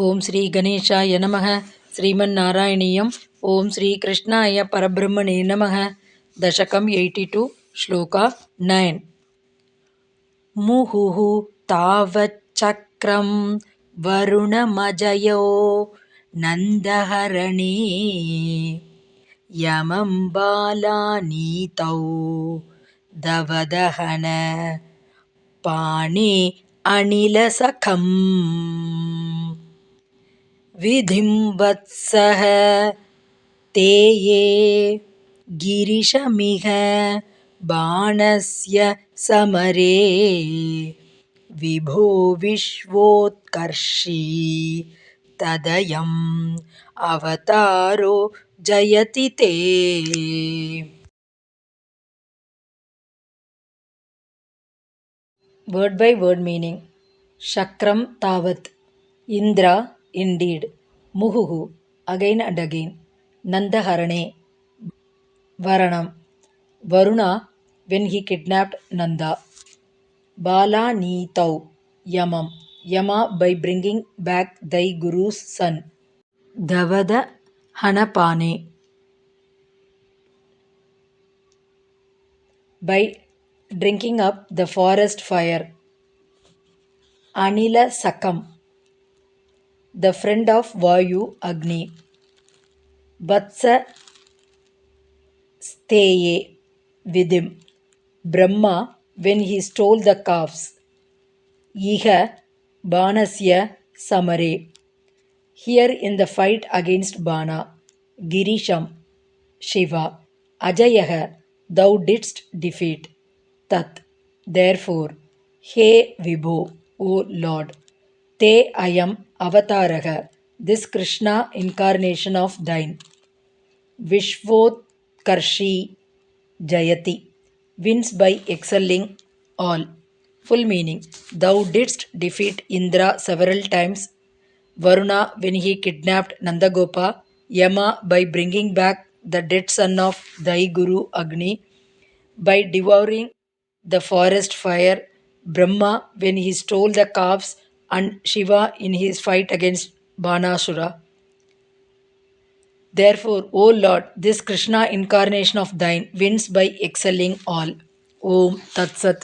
ஓம் ஸ்ரீ கணேஷாய நமக. ஸ்ரீமன்னாராயணீயம். ஓம் ஸ்ரீ கிருஷ்ணாய பரபிரம்மணே நமக. தசகம் 82 ஸ்லோகா 9. முஹுஹு தாவச்சக்ரம் வருணமஜயோ நந்தஹரணே யமம் பாலாநீதௌ தவதஹன பாணே அனிலசகம் விதிம் வத்சஹ தேயே கிரிஷமிக பாணஸ்ய சமரே விபோ விஸ்வோத்கர்ஷி ததயம் அவதாரோ ஜயதி தே. Word by word meaning. Shakram tavat, Indra indeed. Muhuhu, again and again. Nandaharane, Varanam. Varuna, when he kidnapped Nanda. Bala Neetau, Yamam. Yama by bringing back thy guru's son. Davada Hanapane, by drinking up the forest fire. Anila Sakam, the friend of Vayu Agni. Vatsa Steye, with him. Brahma, when he stole the calves. Iha Banasya Samare, here in the fight against Bana. Girisham, Shiva. Ajayaha, thou didst defeat. Tat, therefore. He Vibho, O Lord. Te ayam avataraha, this Krishna incarnation of thine. Vishvotkarshi Jayati, wins by excelling all. Full meaning. Thou didst defeat Indra several times. Varuna, when he kidnapped Nandagopa. Yama, by bringing back the dead son of thy Guru Agni, by devouring the forest fire. Brahma, when he stole the calves, and Shiva in his fight against Banasura. Therefore, O Lord, this Krishna incarnation of thine wins by excelling all. Om Tat Sat.